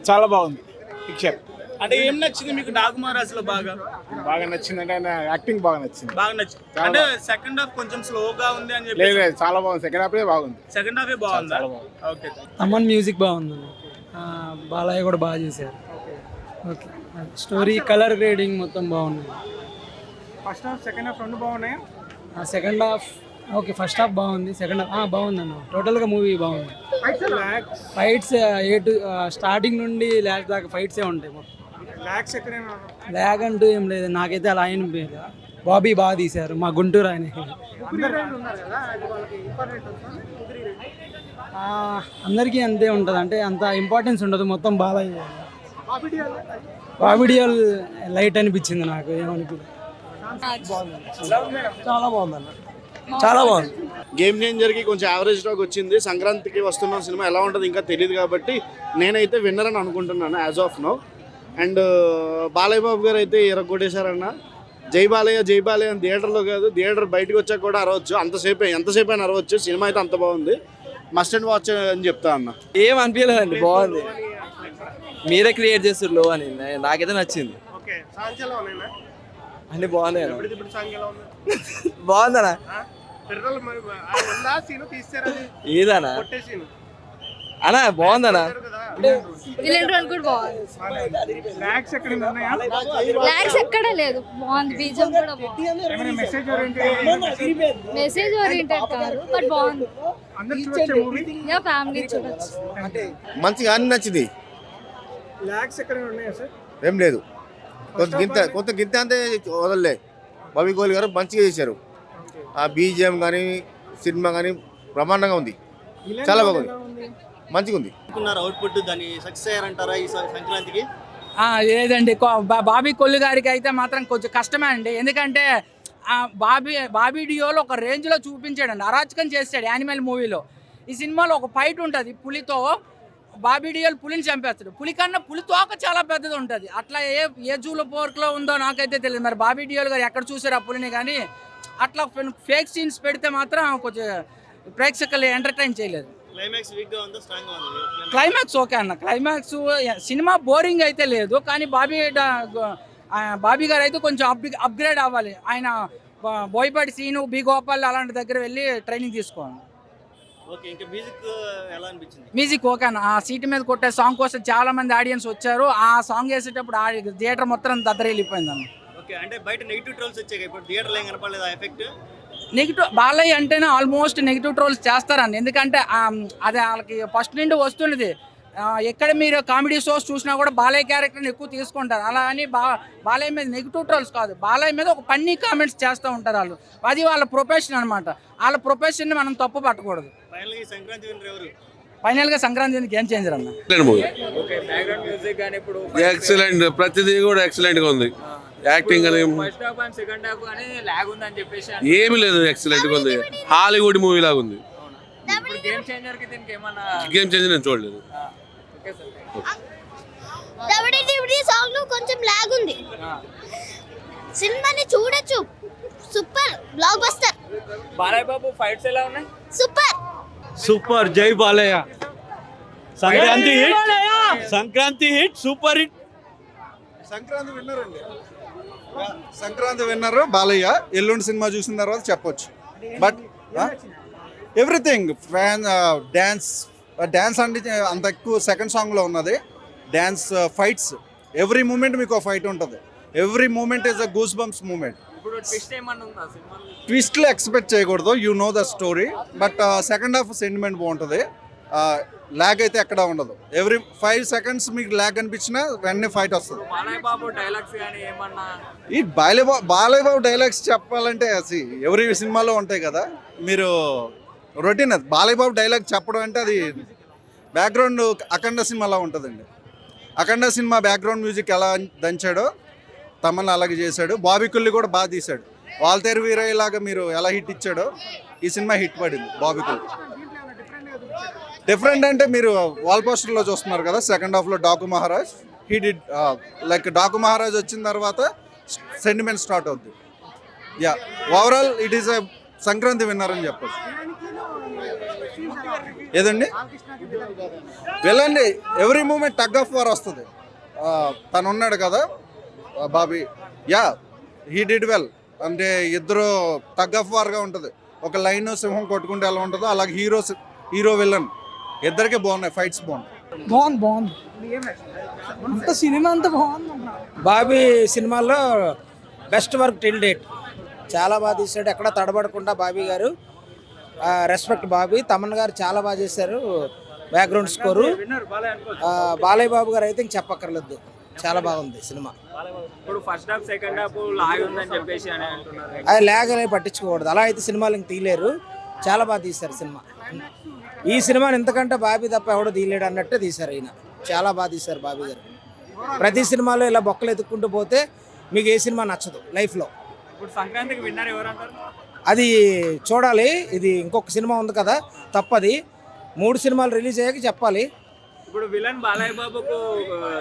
చాలా బాగుంది పిక్చర్. అంటే ఏం నచ్చింది మీకు డాకు మహారాజ్లో బాగా? బాగా నచ్చింది అంటే ఆయన యాక్టింగ్ బాగా నచ్చింది. బాగా నచ్చింది. అంటే సెకండ్ హాఫ్ కొంచెం స్లోగా ఉంది అని చెప్పి. లేదు చాలా బాగుంది. సెకండ్ హాఫ్ బాగుంది. సెకండ్ హాఫే బాగుందా? ఓకే. అమ్మన్ మ్యూజిక్ బాగుంది. బాలయ్య కూడా బాగా చేశారు. ఓకే. స్టోరీ కలర్ గ్రేడింగ్ మొత్తం బాగుంది. ఫస్ట్ హాఫ్ సెకండ్ హాఫ్ రెండు బాగున్నాయా? Second half okay. First half బాగుంది. సెకండ్ హాఫ్ బాగుంది అన్న. టోటల్గా మూవీ బాగుంది. ఫైట్స్ స్టార్టింగ్ నుండి లాస్ట్ దాకా ఫైట్సే ఉంటాయి మొత్తం. ల్యాగ్ అంటూ ఏం లేదు నాకైతే. అలా ఆయన పేరు బాబీ బాగా తీశారు. మా గుంటూరు ఆయన. అందరికీ అంతే ఉంటుంది. అంటే అంత ఇంపార్టెన్స్ ఉండదు. మొత్తం బాలయ్య బాబిడియల్ లైట్ అనిపించింది నాకు. ఏమనిపించింది? చాలా బాగుందన్న. చాలా బాగుంది. గేమ్ చేంజర్కి కొంచెం యావరేజ్ టాక్ వచ్చింది. సంక్రాంతికి వస్తున్న సినిమా ఎలా ఉంటుంది ఇంకా తెలియదు కాబట్టి నేనైతే విన్నర్ అని అనుకుంటున్నాను as of now. And Balayya Babu గారు అయితే ఎరగొట్టేశారన్న. జై బాలయ్య జై బాలయ్య అని థియేటర్లో కాదు, థియేటర్ బయటకు వచ్చాక కూడా అరవచ్చు. ఎంతసేపు అయినా అరవచ్చు. సినిమా అయితే అంత బాగుంది. మస్ట్ అండ్ వాచ్ అని చెప్తా అన్న. ఏం అనిపించలేదండి. బాగుంది. మీరే క్రియేట్ చేస్తారు లో అని నాకైతే నచ్చింది. అన్ని బాగున్నాయి. బాగుందనా? ఏదనా అనా? బాగుందనా? ల్యాక్స్ ఎక్కడ లేదు. బాగుంది. బీజం కూడా బాగుంది. మెసేజ్ ఓరియంటెడ్ కాదు బట్ బాగుంది. ఫ్యామిలీ చూడొచ్చు. మంచిగా అన్ని నచ్చింది. ఏం లేదు. కొంత గింత అంతే వదలలే. బాబీ కోహ్లీ గారు మంచిగా చేశారు. ఆ బీజిఎం కానీ సినిమా కానీ బ్రహ్మాండంగా ఉంది. చాలా బాగుంది. మంచిగా ఉంది. అవుట్పుట్ దాన్ని సక్సెస్ అయ్యారంటారా ఈ సంక్రాంతికి? లేదండి. బాబీ కొల్లి గారికి అయితే మాత్రం కొంచెం కష్టమే అండి. ఎందుకంటే బాబీ డియోలో ఒక రేంజ్లో చూపించాడండి. అరాచకం చేస్తాడు యానిమల్ మూవీలో. ఈ సినిమాలో ఒక ఫైట్ ఉంటుంది పులితో. బాబీ డియోల్ పులిని చంపేస్తాడు. పులి కన్నా పులి తోక చాలా పెద్దది ఉంటుంది. అట్లా ఏ జూలో పోర్క్లో ఉందో నాకైతే తెలియదు. మరి బాబీ డియోల్ గారు ఎక్కడ చూసారు ఆ పులిని? కానీ అట్లా ఫేక్ సీన్స్ పెడితే మాత్రం కొంచెం ప్రేక్షకులు ఎంటర్టైన్ చేయలేదు. క్లైమాక్స్ ఓకే అన్న. క్లైమాక్స్ సినిమా బోరింగ్ అయితే లేదు. కానీ బాబీ గారు అయితే కొంచెం అప్గ్రేడ్ అవ్వాలి. ఆయన బోయపాటి సీను, బి గోపాల్ అలాంటి దగ్గర వెళ్ళి ట్రైనింగ్ తీసుకోవాలి. మ్యూజిక్ ఓకే అన్న. ఆ సీట్ మీద కొట్టే సాంగ్ కోసం చాలా మంది ఆడియన్స్ వచ్చారు. ఆ సాంగ్ వేసేటప్పుడు థియేటర్ మొత్తం దద్దరిల్లిపోయింది అన్న. అంటే బయట నెగిటివ్ ట్రోల్స్ వచ్చాయి. ఇప్పుడు థియేటర్లో ఏం కనపడలేదు ఆ ఎఫెక్ట్? నెగిటివ్ బాలయ్య అంటేనే ఆల్మోస్ట్ నెగిటివ్ ట్రోల్స్ చేస్తారండి. ఎందుకంటే అది వాళ్ళకి ఫస్ట్ నుండి వస్తున్నది. ఎక్కడ మీరు కామెడీ షోస్ చూసినా కూడా బాలయ్య క్యారెక్టర్ని ఎక్కువ తీసుకుంటారు. అలా అని బాలయ్య మీద నెగిటివ్ ట్రోల్స్ కాదు, బాలయ్య మీద ఒక ఫన్నీ కామెంట్స్ చేస్తూ ఉంటారు వాళ్ళు. అది వాళ్ళ ప్రొఫెషన్ అనమాట. వాళ్ళ ప్రొఫెషన్ని మనం తప్పు పట్టకూడదు. ఫైనల్గా సంక్రాంతి గేమ్ చేంజర్ అన్న. ఎక్సలెంట్. ప్రతిదీ కూడా ఎక్సలెంట్ గా ఉంది. యాక్టింగ్ అని ఏమి లేదు. ఎక్సలెంట్ గా ఉంది. హాలీవుడ్ మూవీ లాగా ఉంది. గేమ్ చేంజర్ నేను చూడలేదు. కొంచెం లాగ్ ఉంది. సినిమాని చూడొచ్చు. Super blockbuster. Balayya Babu fights ఎలా ఉన్నాయి? Super super. జై Balayya. Sankranti hit. Sankranti hit. Super hit. Sankranti winner అండి. సంక్రాంతి విన్నర్ బాలయ్య. ఎల్లుండి సినిమా చూసిన తర్వాత చెప్పొచ్చు. బట్ ఎవ్రీథింగ్ డ్యాన్స్ అంటే అంత ఎక్కువ సెకండ్ సాంగ్లో ఉన్నది. డ్యాన్స్, ఫైట్స్, ఎవ్రీ మూమెంట్ మీకు ఫైట్ ఉంటుంది. Every moment is a goose bumps moment. ట్విస్ట్లు ఎక్స్పెక్ట్ చేయకూడదు. You know the story. But second half sentiment బాగుంటుంది. ల్యాగ్ అయితే ఎక్కడ ఉండదు. ఎవ్రీ 5 seconds మీకు ల్యాగ్ అనిపించినా వెంటనే ఫైట్ వస్తుంది. ఈ బాలయ్య బాబు డైలాగ్స్ చెప్పాలంటే ఎవరి సినిమాలో ఉంటాయి కదా. మీరు రొటీన్. అది బాలయ్య బాబు డైలాగ్ చెప్పడం అంటే అది బ్యాక్గ్రౌండ్ అఖండ సినిమాలో ఉంటుందండి. అఖండ సినిమా బ్యాక్గ్రౌండ్ మ్యూజిక్ ఎలా దంచాడో తమన్నా అలాగే చేశాడు. బాబీ కొల్లి కూడా బాగా తీశాడు. వాల్తేరు వీరయ్య లాగా మీరు ఎలా హిట్ ఇచ్చాడో ఈ సినిమా హిట్ పడింది. బాబీ కొల్లి డిఫరెంట్ అంటే మీరు వాల్ పోస్టర్లో చూస్తున్నారు కదా. సెకండ్ హాఫ్లో Daaku Maharaaj he did like Daaku Maharaaj వచ్చిన తర్వాత సెంటిమెంట్ స్టార్ట్ అవుద్ది. Yeah, overall it is a Sankranti winner అని చెప్పచ్చు. ఏదండి వెళ్ళండి, every moment tug of war వస్తుంది. తను ఉన్నాడు కదా Bobby, yeah he did well. అంటే ఇద్దరు టగ్ ఆఫ్ వార్గా ఉంటుంది. ఒక లైన్ సింహం కొట్టుకుంటే ఎలా ఉంటుందో అలాగే హీరో విలన్ ఇద్దరికే బాగున్నాయి, ఫైట్స్ బాగున్నాయి. బాగుంది అంత సినిమా అంతా బాగుంది. బాబీ సినిమాల్లో బెస్ట్ వర్క్ టిల్ డేట్, చాలా బాగా తీశాడు. ఎక్కడ తడబడకుండా బాబీ గారు, రెస్పెక్ట్ బాబీ. తమన్ గారు చాలా బాగా చేశారు బ్యాక్గ్రౌండ్ స్కోరు. బాలయ్య బాబు గారు అయితే ఇంక చెప్పక్కర్లేదు, చాలా బాగుంది సినిమా. ఇప్పుడు first half second half lag ఉందని చెప్పేసి అని అంటున్నారు. అది లేక పట్టించుకోకూడదు, అలా అయితే సినిమాలు ఇంక తీయలేరు. చాలా బాగా తీశారు సినిమా. ఈ సినిమాని ఎంతకంటే బాబీ తప్ప ఎవడో తీయలేడు అన్నట్టే తీశారు ఈయన. చాలా బాగా తీశారు బాబీ గారు. ప్రతి సినిమాలో ఇలా బొక్కలు ఎత్తుక్కుంటూ పోతే మీకు ఏ సినిమా నచ్చదు లైఫ్లో. ఇప్పుడు సంక్రాంతికి విన్నర్ ఎవరు అంటారు? అది చూడాలి. ఇది ఇంకొక సినిమా ఉంది కదా, తప్పది. 3 సినిమాలు రిలీజ్ అయ్యాక చెప్పాలి. ఇప్పుడు విలన్ బాలయ్య బాబుకు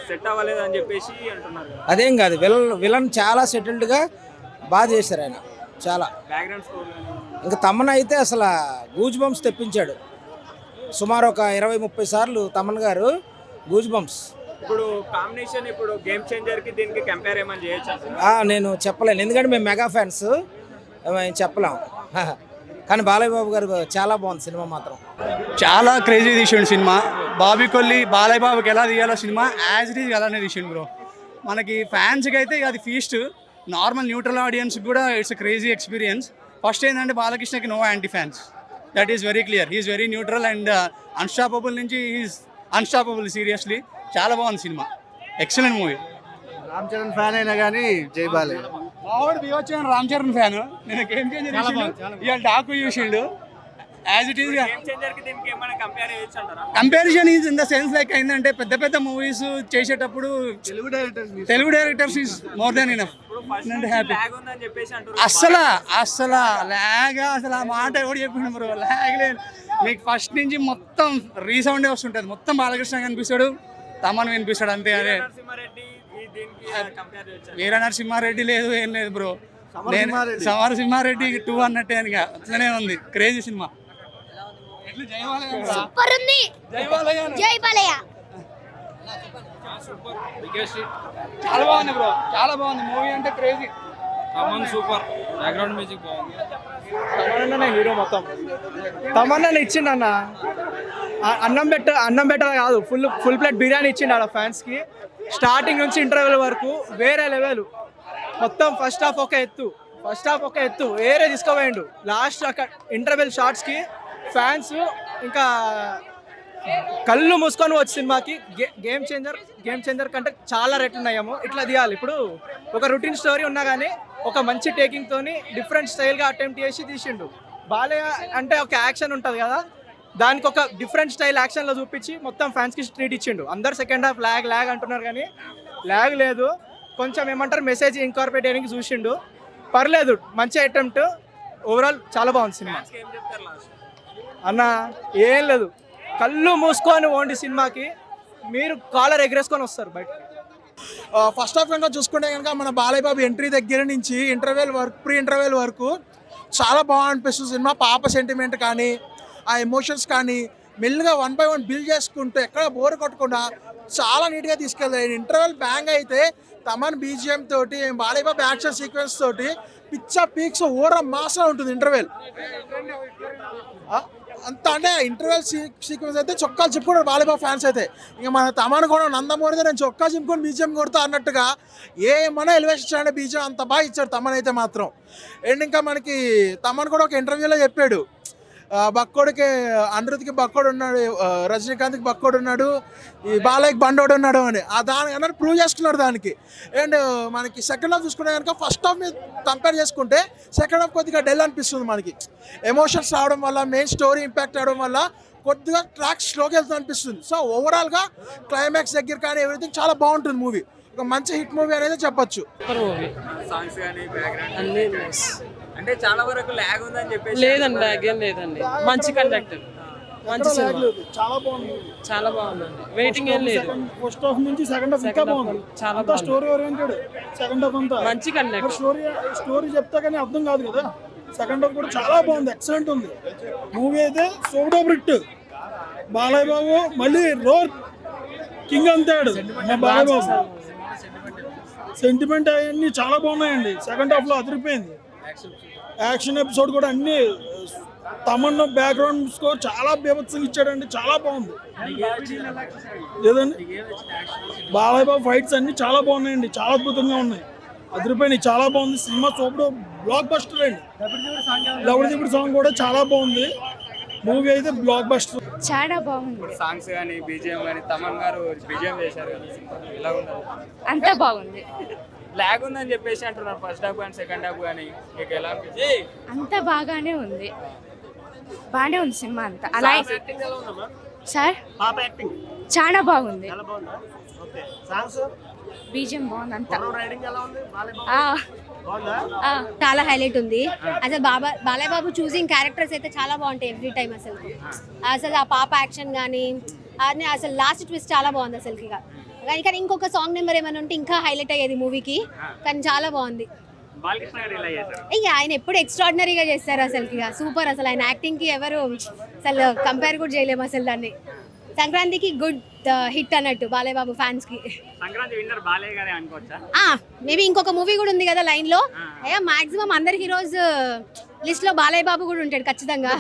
సెట్ అవ్వలేదు అని చెప్పేసి అంటున్నారు. అదేం కాదు, విలన్ చాలా సెటిల్డ్గా బాగా చేశారు ఆయన, చాలా. బ్యాక్గ్రౌండ్ స్కోర్ ఇంకా తమన్ అయితే అసలు గూజ్ బంప్స్ తెప్పించాడు. సుమారు ఒక 20-30 సార్లు తమన్ గారు గూజ్ బంప్స్. ఇప్పుడు కాంబినేషన్ ఇప్పుడు గేమ్ చేంజర్ కి దీనికి కంపేర్ ఏమని చేయొచ్చు? నేను చెప్పలేను, ఎందుకంటే మేము మెగా ఫ్యాన్స్, చెప్పలేం. కానీ బాలయ్య బాబు గారు చాలా బాగుంది సినిమా మాత్రం. చాలా క్రేజీ తీసిండు సినిమా. బాబీ కొల్లి బాలయ్య బాబుకి ఎలా తీయాలో సినిమా యాజ్ ఇట్ ఈజ్ అలానే తీసిండు బ్రో. మనకి ఫ్యాన్స్కి అయితే అది ఫీస్ట్, నార్మల్ న్యూట్రల్ ఆడియన్స్కి కూడా ఇట్స్ క్రేజీ ఎక్స్పీరియన్స్. ఫస్ట్ ఏంటంటే బాలకృష్ణకి no anti fans, that is very clear. He's very neutral and unstoppable నుంచి హీఈస్ అన్స్టాపబుల్. సీరియస్లీ చాలా బాగుంది సినిమా, excellent movie. Ram Charan fan అయినా కానీ జై బాలయ్య. మావాడు బివచ్చాను రామ్ చరణ్ ఫ్యాన్. నేను గేమ్ చేంజర్ ఇవాళ డాకు చూసిండు. As it is Game Changer కి దీనికి ఏమైనా కంపేర్ చేయొచ్చు అంటారా? Comparison is in the sense like ఏంటంటే పెద్ద పెద్ద మూవీస్ చేసేటప్పుడు Telugu directors is more than enough. Happy లాగ్ ఉందని చెప్పేసి అంటారు. అసలు లాగ్ అసలు ఆ మాట ఎవడు చెప్పిండు బ్రో? లాగ్ లేదు. మీకు ఫస్ట్ నుంచి మొత్తం రీసౌండే వస్తుంటుంది. మొత్తం బాలకృష్ణ కనిపిస్తాడు, తమన్ వినిపిస్తాడు, అంతే. అదే నరసింహారెడ్డి దీనికి కంపేర్ చేయొచ్చు. వీర నరసింహారెడ్డి లేదు, ఏం లేదు బ్రో. సమరసింహారెడ్డి 2 అన్నట్టే అని అట్లనే ఉంది. Crazy cinema. సూపర్ ఉంది. జై బాలయ్య. చాలా బాగుంది బ్రో, చాలా బాగుంది మూవీ. అంటే క్రేజీ. సూపర్, బ్యాక్గ్రౌండ్ మ్యూజిక్ బాగుంది. తమన్నా హీరో మొత్తం. తమన్నా ఇచ్చిండు అన్న, అన్నం పెట్ట కాదు, ఫుల్ ప్లేట్ బిర్యానీ ఇచ్చిండు ఆడ ఫ్యాన్స్కి. స్టార్టింగ్ నుంచి ఇంటర్వెల్ వరకు వేరే లెవెల్. మొత్తం ఫస్ట్ హాఫ్ ఒక ఎత్తు వేరే తీసుకోపోయిండు. లాస్ట్ అక్కడ ఇంటర్వెల్ షార్ట్స్కి ఫ్యాన్స్ ఇంకా కళ్ళు మూసుకొని వచ్చి సినిమాకి గేమ్ చేంజర్ కంటే చాలా రెట్లు ఉన్నాయేమో. ఇట్లా తీయాలి. ఇప్పుడు ఒక రొటీన్ స్టోరీ ఉన్నా కానీ ఒక మంచి టేకింగ్ తోని డిఫరెంట్ స్టైల్గా అటెంప్ట్ చేసి తీసిండు. బాలయ్య అంటే ఒక యాక్షన్ ఉంటుంది కదా, దానికి ఒక డిఫరెంట్ స్టైల్ యాక్షన్లో చూపించి మొత్తం ఫ్యాన్స్కి ట్రీట్ ఇచ్చిండు. అందరు సెకండ్ హాఫ్ లాగ్ అంటున్నారు కానీ లాగ్ లేదు. కొంచెం ఏమంటారు మెసేజ్ ఇన్కార్పొరేట్ చేయడానికి చూసిండు. పర్లేదు, మంచి అటెంప్ట్. ఓవరాల్ చాలా బాగుంది సినిమా. అన్న ఏం లేదు, కళ్ళు మూసుకొని ఓండి సినిమాకి, మీరు కాలర్ ఎగరేసుకొని వస్తారు బయట. ఫస్ట్ హాఫ్ కనుక చూసుకుంటే కనుక మన బాలయ్య బాబు ఎంట్రీ దగ్గర నుంచి ప్రీ ఇంటర్వెల్ వరకు చాలా బాగా అనిపిస్తుంది సినిమా. పాప సెంటిమెంట్ కానీ ఆ ఎమోషన్స్ కానీ మెల్లిగా 1 by 1 బిల్డ్ చేసుకుంటూ ఎక్కడ బోర్ కొట్టకుండా చాలా నీట్గా తీసుకెళ్తారు. ఇంటర్వెల్ బ్యాంగ్ అయితే తమన్ బీజిఎం తోటి, బాలయ్య బాబు యాక్షన్ సీక్వెన్స్ తోటి పిచ్చా పీక్స్ ఓవర్ మాస్గా ఉంటుంది ఇంటర్వెల్ అంత. అంటే ఇంటర్వెల్ సీక్వెన్స్ అయితే చొక్కాలు చెప్పుకుంటారు బాలయ్య బాబు ఫ్యాన్స్ అయితే. ఇంకా మన తమన్ కూడా నందమూరితో నేను చొక్కా చింపుకొని బీజిఎం కొడతా అన్నట్టుగా ఏమన్నా ఎలివేషన్ ఇచ్చాడంటే బీజిఎం అంత బాగా ఇచ్చాడు తమన్ అయితే మాత్రం. అండ్ ఇంకా మనకి తమన్ కూడా ఒక ఇంటర్వ్యూలో చెప్పాడు, బక్కోడికి అనిరుద్కి బక్కోడు ఉన్నాడు, రజనీకాంత్కి బక్కోడు ఉన్నాడు, ఈ బాలయ్యకి బండోడు ఉన్నాడు అని దాని అన్నట్టు ప్రూవ్ చేసుకున్నాడు దానికి. అండ్ మనకి సెకండ్ హాఫ్ చూసుకుంటే కనుక ఫస్ట్ హాఫ్ మీద కంపేర్ చేసుకుంటే సెకండ్ హాఫ్ కొద్దిగా డల్ అనిపిస్తుంది మనకి. ఎమోషన్స్ రావడం వల్ల, మెయిన్ స్టోరీ ఇంపాక్ట్ అవడం వల్ల కొద్దిగా ట్రాక్ స్లోకి వెళ్తూ అనిపిస్తుంది. సో ఓవరాల్గా క్లైమాక్స్ దగ్గర కానీ ఎవ్రీథింగ్ చాలా బాగుంటుంది మూవీ. ఒక మంచి హిట్ మూవీ అనేది చెప్పొచ్చు. సాంగ్స్ కానీ బ్యాక్గ్రౌండ్ అంటే చాలా వరకు లాగ్ ఉందని చెప్పేసి. లేదండి, లాగ్ ఏం లేదండి. మంచి కండక్టర్, మంచి చాలా బాగుంది, చాలా బాగుందండి. వెయిటింగ్ ఏం లేదు. ఫస్ట్ హాఫ్ నుంచి సెకండ్ హాఫ్ ఇంకా బాగుంది. చాలా స్టోరీ ఓరియంటెడ్ సెకండ్ హాఫ్ అంతా. మంచి కండక్టర్. స్టోరీ చెప్తా కానీ అర్థం కాదు కదా. సెకండ్ హాఫ్ కూడా చాలా బాగుంది, ఎక్సలెంట్ ఉంది. మూవీ అయితే సూపర్ హిట్. బాలయ్య బాబు మళ్ళీ రోర్ కింగ్ అంతాడు. మా బాలయ్య బాబు సెంటిమెంట్ అవన్నీ చాలా బాగున్నాయండి. సెకండ్ హాఫ్లో అదిరిపోయింది. యాక్షన్ ఎపిసోడ్ కూడా అన్ని తమన్నా బ్యాక్గ్రౌండ్ స్కోర్ చాలా బీభత్సంగా ఇచ్చాడండి, చాలా బాగుంది. లేదండి బాలయ్య బాబు ఫైట్స్ అన్ని చాలా బాగున్నాయండి, చాలా అద్భుతంగా ఉన్నాయి, అదిరిపోయినాయి, చాలా బాగుంది. సినిమా సూపర్ బ్లాక్ బస్టర్ అండి. లవడిదిప్పుడు సాంగ్ కూడా చాలా బాగుంది. మూవీ అయితే బ్లాక్ బస్టర్. చాలా బాగుంది, సాంగ్స్ కానీ బీజిఎం కానీ తమన్ గారు బీజిఎం చేశారు కదా ఇలా ఉన్నది. అంతా బాగుంది, లాగ్ ఉందని చెప్పేసి అంటున్నారు ఫస్ట్ హాఫ్ కానీ సెకండ్ హాఫ్ కానీ. మీకు ఎలా అనిపించింది? అంతా బాగానే ఉంది, బాగానే ఉంది సినిమా అంతా. అలా సార్ చాలా బాగుంది, బీజం బాగుంది అంతా. చాలా హైలైట్ ఉంది అసలు. బాలయ్య బాబు చూసింగ్ క్యారెక్టర్స్ అయితే చాలా బాగుంటాయి ఎవ్రీ టైం. అసలు ఆ పాప యాక్షన్ కానీ అసలు లాస్ట్ ట్విస్ట్ చాలా బాగుంది అసలు. కానీ ఇంకొక సాంగ్ నెంబర్ ఏమైనా ఉంటే ఇంకా హైలైట్ అయ్యేది మూవీకి. కానీ చాలా బాగుంది. ఇక ఆయన ఎప్పుడు ఎక్స్ట్రాడినరీగా చేస్తారు అసలు. సూపర్ అసలు. ఆయన యాక్టింగ్ కి ఎవరు అసలు కంపేర్ కూడా చేయలేము అసలు దాన్ని. సంక్రాంతికి గుడ్ హిట్ అన్నట్టు బాలయ్య బాబు ఫ్యాన్స్ కి. మేబీ ఇంకొక మూవీ కూడా ఉంది కదా లైన్ లో. మాక్సిమం అందరి హీరోస్ లిస్ట్ లో బాలయ్య బాబు కూడా ఉంటాడు ఖచ్చితంగా.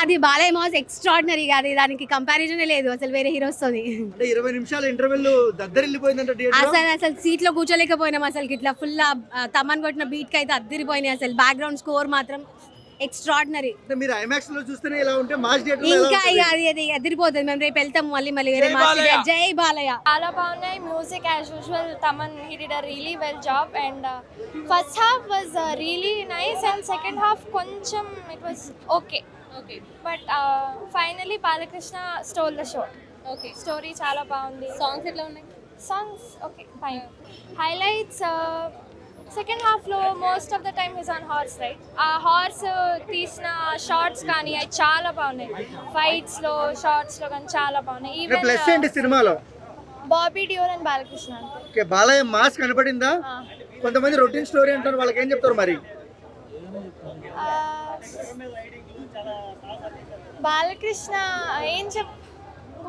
అది బాలయ్య మాస్ ఎక్స్ట్రాడినరీ. అది దానికి కంపారిజన్ లేదు అసలు వేరే హీరోస్ తోని. 20 నిమిషాలు ఇంటర్వెల్ దద్దరిల్లిపోయిందంటే అసలు సీట్ లో కూర్చోలేకపోయినాం అసలు. ఇట్లా ఫుల్ తమన్ కొట్టిన బీట్ కి అయితే అద్దరిపోయినాయి అసలు. బ్యాక్గ్రౌండ్ స్కోర్ మాత్రం ఎక్స్ట్రాడినరీ. మీరు ఐమాక్స్ లో చూస్తేనే ఇలా ఉంటే మాస్ థియేటర్ ఇంకా అది ఎదిరిపోతుంది. మేము రేపు వెళ్తాము మళ్ళీ వేరే మాస్ థియేటర్. జై బాలయ్య. చాలా బాగున్నాయి. Music as usual Thaman he did a really well job and first half was really nice and second half కొంచెం it was okay but finally Balakrishna stole the show. Okay story చాలా బాగుంది. సాంగ్స్ ఎట్లా ఉన్నాయి? Songs okay fine. Highlights second హాఫ్లో most of the time his on horse right. ఆ horse తీసిన shots కానీ అవి చాలా బాగున్నాయి. ఫైట్స్లో షార్ట్స్లో కానీ చాలా బాగున్నాయి. ప్లస్ ఏంటి సినిమాలో? బాబీ డియోల్ అండ్ బాలకృష్ణ అంతే. ఓకే బాలయ్య మాస్ కనపడిందా? కొంతమంది రొటీన్ స్టోరీ అంటారు, వాళ్ళకి ఏం చెప్తారు మరి? బాలకృష్ణ ఏం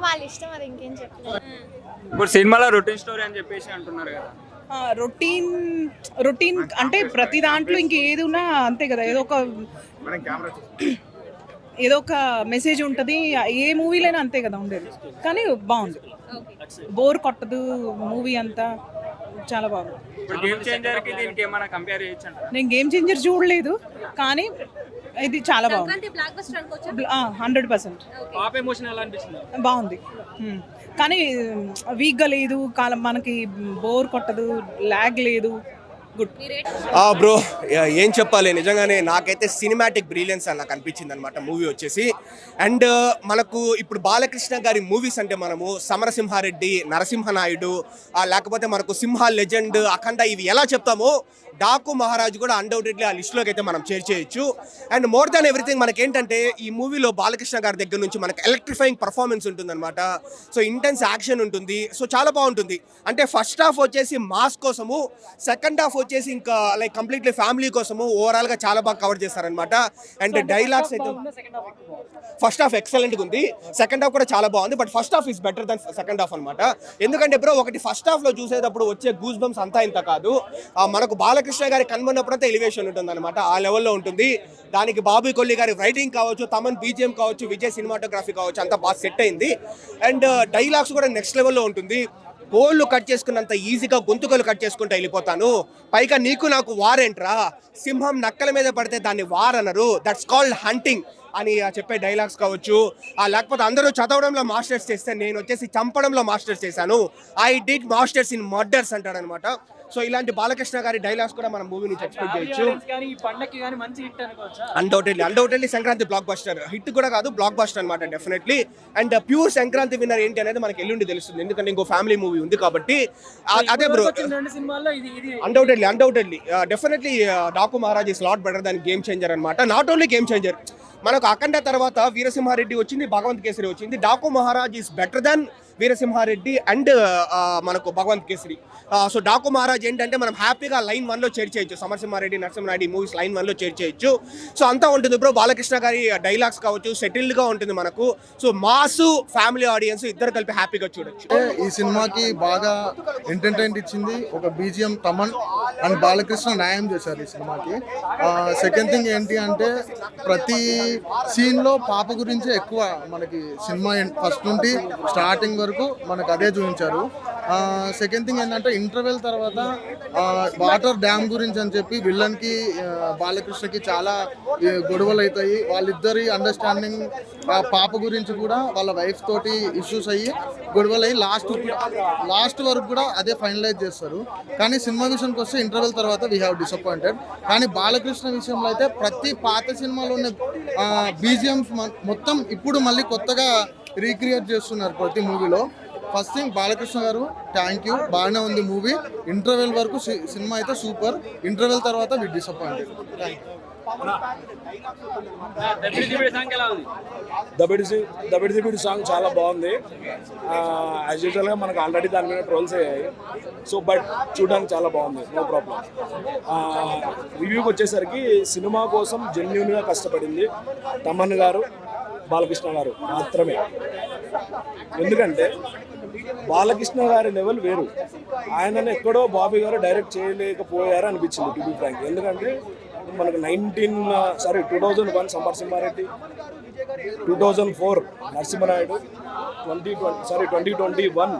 వాళ్ళ ఇష్టం, అది ఇంకేం చెప్పలేదు. ఇప్పుడు సినిమాలో రొటీన్ స్టోరీ అని చెప్పేసి అంటున్నారు కదా. రొటీన్ అంటే ప్రతి దాంట్లో ఇంకేది ఉన్నా అంతే కదా, ఏదో ఒక మెసేజ్ ఉంటుంది. ఏ మూవీలైనా అంతే కదా ఉండేది. కానీ బాగుంది, బోర్ కొట్టదు మూవీ అంతా, చాలా బాగుంది. గేమ్ చేంజర్ కి దీనికి ఏమైనా కంపేర్ చేయొచ్చు? నేను గేమ్ చేంజర్ చూడలేదు కానీ ఇది చాలా బాగుంది. 100% బాగుంది. కానీ వీక్గా లేదు, మనకి బోర్ కొట్టదు, ల్యాగ్ లేదు, గుడ్. బ్రో ఏం చెప్పాలి, నిజంగానే నాకైతే సినిమాటిక్ బ్రిలియన్స్ అని నాకు అనిపించింది అనమాట మూవీ వచ్చేసి. అండ్ మనకు ఇప్పుడు బాలకృష్ణ గారి మూవీస్ అంటే మనము సమరసింహారెడ్డి, నరసింహనాయుడు, లేకపోతే మనకు సింహ లెజెండ్, అఖండ, ఇవి ఎలా చెప్తామో డాకు మహారాజు కూడా అన్డౌటెడ్లీ ఆ లిస్ట్లోకి అయితే మనం చేర్చేయచ్చు. అండ్ మోర్ దాన్ ఎవ్రీథింగ్ మనకేంటంటే ఈ మూవీలో బాలకృష్ణ గారి దగ్గర నుంచి మనకు ఎలక్ట్రిఫైయింగ్ పర్ఫార్మెన్స్ ఉంటుందన్నమాట. సో ఇంటెన్స్ యాక్షన్ ఉంటుంది, సో చాలా బాగుంటుంది. అంటే ఫస్ట్ హాఫ్ వచ్చేసి మాస్ కోసము, సెకండ్ హాఫ్ వచ్చేసి ఇంకా లైక్ కంప్లీట్లీ ఫ్యామిలీ కోసము ఓవరాల్గా చాలా బాగా కవర్ చేస్తారనమాట. అండ్ డైలాగ్స్ అయితే ఫస్ట్ హాఫ్ ఎక్సలెంట్గా ఉంది, సెకండ్ హాఫ్ కూడా చాలా బాగుంది. But first half is better then second half అనమాట. ఎందుకంటే బ్రో ఒకటి ఫస్ట్ హాఫ్లో చూసేటప్పుడు వచ్చే గూస్ బంప్స్ అంతా ఇంత కాదు, మనకు బాలకృష్ణ గారి కనుగొన్నప్పుడంతా ఎలివేషన్ ఉంటుంది అనమాట, ఆ లెవెల్లో ఉంటుంది. దానికి బాబీ కొల్లి గారి రైటింగ్ కావచ్చు, తమన్ బీజిఎం కావచ్చు, విజయ్ సినిమాటోగ్రఫీ కావచ్చు, అంతా బాగా సెట్ అయింది. అండ్ డైలాగ్స్ కూడా నెక్స్ట్ లెవెల్లో ఉంటుంది. గోళ్ళు కట్ చేసుకున్నంత ఈజీగా గొంతుకలు కట్ చేసుకుంటూ వెళ్ళిపోతాను, పైగా నీకు నాకు వారేంట్రా, సింహం నక్కల మీద పడితే దాన్ని వార్ అనరు, దట్స్ కాల్డ్ హంటింగ్ అని చెప్పే డైలాగ్స్ కావచ్చు, లేకపోతే అందరూ చదవడంలో మాస్టర్స్ చేస్తే నేను వచ్చేసి చంపడంలో మాస్టర్స్ చేశాను, I did masters in murders అంటాడనమాట. సో ఇలాంటి బాలకృష్ణ గారి డైలాగ్స్ కూడా మనం మూవీ నుంచి ఎక్స్పెక్ట్ చేయొచ్చు. Undoubtedly Sankranti block buster hit కూడా కాదు, బ్లాక్ బస్టర్ అనమాట definitely. And pure Sankranti winner ఏంటి అనేది మనకి ఎల్లుండి తెలుస్తుంది, ఎందుకంటే ఇంకో ఫ్యామిలీ మూవీ ఉంది కాబట్టి. అదే bro undoubtedly definitely Daaku Maharaj is lot better than Game Changer అనమాట. నాట్ ఓన్లీ గేమ్ చేంజర్, మనకు అఖండ తర్వాత వీరసింహారెడ్డి వచ్చింది, భగవంత్ కేసరి వచ్చింది, Daaku Maharaj is better than Veera Simha Reddy and మనకు భగవంత్ కేసరి. సో డాకు మహారాజ్ ఏంటంటే మనం హ్యాపీగా లైన్ 1లో చేర్చేయచ్చు. సమరసింహారెడ్డి, నరసింహారెడ్డి మూవీస్ లైన్ 1లో చేర్చేయచ్చు. సో అంతా ఉంటుంది బ్రో. బాలకృష్ణ గారి డైలాగ్స్ కావచ్చు, సెటిల్డ్గా ఉంటుంది మనకు. సో మాసు ఫ్యామిలీ ఆడియన్స్ ఇద్దరు కలిపి హ్యాపీగా చూడొచ్చు. ఈ సినిమాకి బాగా ఎంటర్టైన్మెంట్ ఇచ్చింది ఒక బీజిఎం తమన్ అండ్ బాలకృష్ణ న్యాయం చేశారు ఈ సినిమాకి. సెకండ్ థింగ్ ఏంటి అంటే ప్రతి సీన్లో పాప గురించి ఎక్కువ మనకి సినిమా ఫస్ట్ నుండి స్టార్టింగ్ వరకు మనకు అదే చూపించారు. సెకండ్ థింగ్ ఏంటంటే ఇంటర్వెల్ తర్వాత వాటర్ డ్యామ్ గురించి అని చెప్పి విలన్కి బాలకృష్ణకి చాలా గొడవలు అవుతాయి. వాళ్ళిద్దరి అండర్స్టాండింగ్ పాప గురించి కూడా వాళ్ళ వైఫ్ తోటి ఇష్యూస్ అయ్యి గొడవలు అయ్యి లాస్ట్ వరకు కూడా అదే ఫైనలైజ్ చేస్తారు. కానీ సినిమా విషయానికి వస్తే ఇంటర్వెల్ తర్వాత వీ హ్యావ్ డిసప్పాయింటెడ్. కానీ బాలకృష్ణ విషయంలో అయితే ప్రతి పాత సినిమాలో ఉన్న బీజిఎంస్ మొత్తం ఇప్పుడు మళ్ళీ కొత్తగా రీక్రియేట్ చేస్తున్నారు ప్రతి మూవీలో. ఫస్ట్ థింగ్ బాలకృష్ణ గారు థ్యాంక్ యూ, బాగానే ఉంది మూవీ. ఇంటర్వెల్ వరకు సినిమా అయితే సూపర్. ఇంటర్వెల్ తర్వాత వి డిసప్పాయింటెడ్. దబిడి సాంగ్ చాలా బాగుంది. యాజ్ యూజువల్గా మనకు ఆల్రెడీ దాని మీద ట్రోల్స్ అయ్యాయి. సో బట్ చూడడానికి చాలా బాగుంది, నో ప్రాబ్లం. రివ్యూకి వచ్చేసరికి సినిమా కోసం జెన్యూన్గా కష్టపడింది తమన్ గారు, బాలకృష్ణ గారు మాత్రమే. ఎందుకంటే బాలకృష్ణ గారి లెవెల్ వేరు. ఆయనను ఎక్కడో బాబీ గారు డైరెక్ట్ చేయలేకపోయారు అనిపించింది టు బి ఫ్రాంక్. ఎందుకంటే మనకు 2001 సమరసింహారెడ్డి, 2004 నరసింహనాయుడు, 2021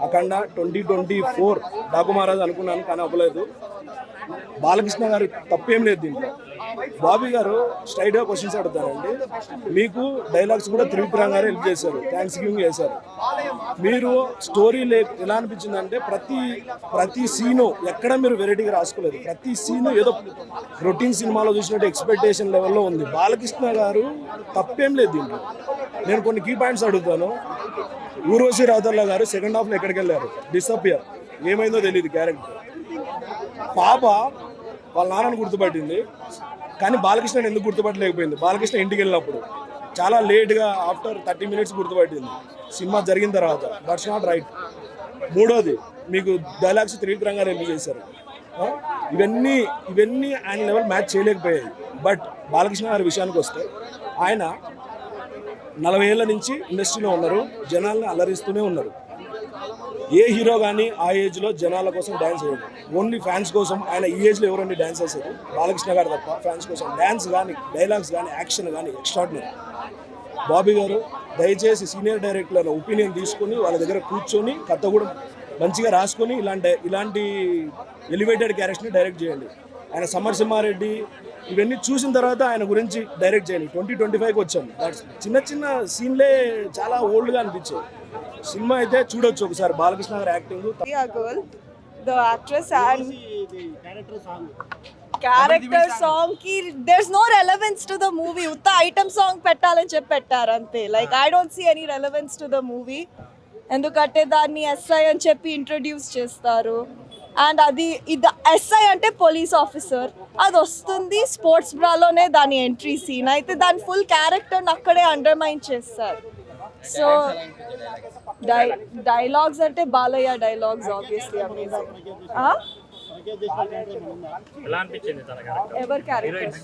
అఖండ, 2024 డాకు మహారాజ్ అనుకున్నాను కానీ అవ్వలేదు. బాలకృష్ణ గారు తప్పేం లేదు దీంట్లో. బాబీ గారు స్ట్రైట్గా క్వశ్చన్స్ అడుగుతారండి. మీకు డైలాగ్స్ కూడా త్రివిక్రమ్ గారు హెల్ప్ చేశారు, థ్యాంక్స్ గివింగ్ చేశారు. మీరు స్టోరీ ఎలా అనిపించిందంటే ప్రతి సీను ఎక్కడ మీరు వెరైటీగా రాసుకోలేదు. ప్రతి సీను ఏదో రొటీన్ సినిమాలో చూసినట్టు ఎక్స్పెక్టేషన్ లెవెల్లో ఉంది. బాలకృష్ణ గారు తప్పేం లేదు దీంట్లో. నేను కొన్ని కీ పాయింట్స్ అడుగుతాను. ఊర్వశి రావుతల్లా గారు సెకండ్ హాఫ్లో ఎక్కడికి వెళ్ళారు? డిసపియర్, ఏమైందో తెలియదు క్యారెక్టర్. పాప వాళ్ళ నాన్నని గుర్తుపట్టింది కానీ బాలకృష్ణని ఎందుకు గుర్తుపట్టలేకపోయింది? బాలకృష్ణ ఇంటికి వెళ్ళినప్పుడు చాలా లేట్గా ఆఫ్టర్ 30 minutes గుర్తుపట్టింది సినిమా జరిగిన తర్వాత. That's not right. మూడోది, మీకు డైలాగ్స్ త్రివిక్రమ్ గారు ఎందుకు చేశారు? ఇవన్నీ ఆయన లెవెల్ మ్యాచ్ చేయలేకపోయాయి. బట్ బాలకృష్ణ గారి విషయానికి వస్తే ఆయన 40 ఏళ్ళ నుంచి ఇండస్ట్రీలో ఉన్నారు, జనాల్ని అలరిస్తూనే ఉన్నారు. ఏ హీరో కానీ ఆ ఏజ్లో జనాల కోసం డ్యాన్స్ చేయడు, ఓన్లీ ఫ్యాన్స్ కోసం. ఆయన ఈ ఏజ్లో ఎవరండి డ్యాన్స్ చేశారు? బాలకృష్ణ గారు తప్ప. ఫ్యాన్స్ కోసం డ్యాన్స్ కానీ, డైలాగ్స్ కానీ, యాక్షన్ కానీ ఎక్స్ట్రాడినరీ. బాబీ గారు దయచేసి సీనియర్ డైరెక్టర్ల ఒపీనియన్ తీసుకొని వాళ్ళ దగ్గర కూర్చొని కథ కూడా మంచిగా రాసుకొని ఇలాంటి ఎలివేటెడ్ క్యారెక్టర్ని డైరెక్ట్ చేయండి. ఆయన సమరసింహారెడ్డి ఇవన్నీ చూసిన తర్వాత ఆయన గురించి డైరెక్ట్ చేయండి. 2025కి వచ్చాము. చిన్న సీన్లే చాలా ఓల్డ్గా అనిపించాయి. సినిమా అయితే చూడొచ్చు ఒకసారి. బాలకృష్ణ గారి acting, the actress and character song ki there's no relevance to the movie. Utta item song పెట్టాలని చెప్పి పెట్టారు అంతే. Like I don't see any relevance to the movie. ఎందుకంటే దాన్ని ఎస్ఐ అని చెప్పి ఇంట్రొడ్యూస్ చేస్తారు. అండ్ అది ఎస్ఐ అంటే పోలీస్ ఆఫీసర్, అది వస్తుంది స్పోర్ట్స్ బ్రాలోనే దాని ఎంట్రీ సీన్. అయితే దాని ఫుల్ క్యారెక్టర్ని అక్కడే అండర్మైన్ చేస్తారు. సో డైలాగ్స్ అంటే Balayya dialogues obviously amazing. Ever character?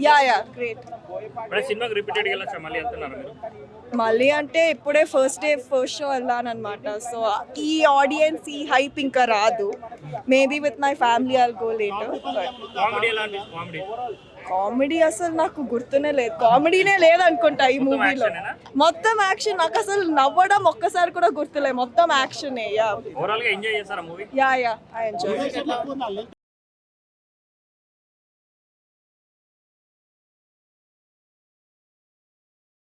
Yeah great. మళ్ళీ అంటే ఇప్పుడే ఫస్ట్ షో వెళ్ళాను అనమాట. సో ఈ ఆడియన్స్ ఈ హైప్ ఇంకా రాదు. Maybe with my family I'll go later. Comedy అసలు నాకు గుర్తునే లేదు. కామెడీనే లేదనుకుంటా ఈ మూవీలో. మొత్తం యాక్షన్. నాకు అసలు నవ్వడం ఒక్కసారి కూడా గుర్తులేదు. మొత్తం యాక్షన్. Yeah I enjoy.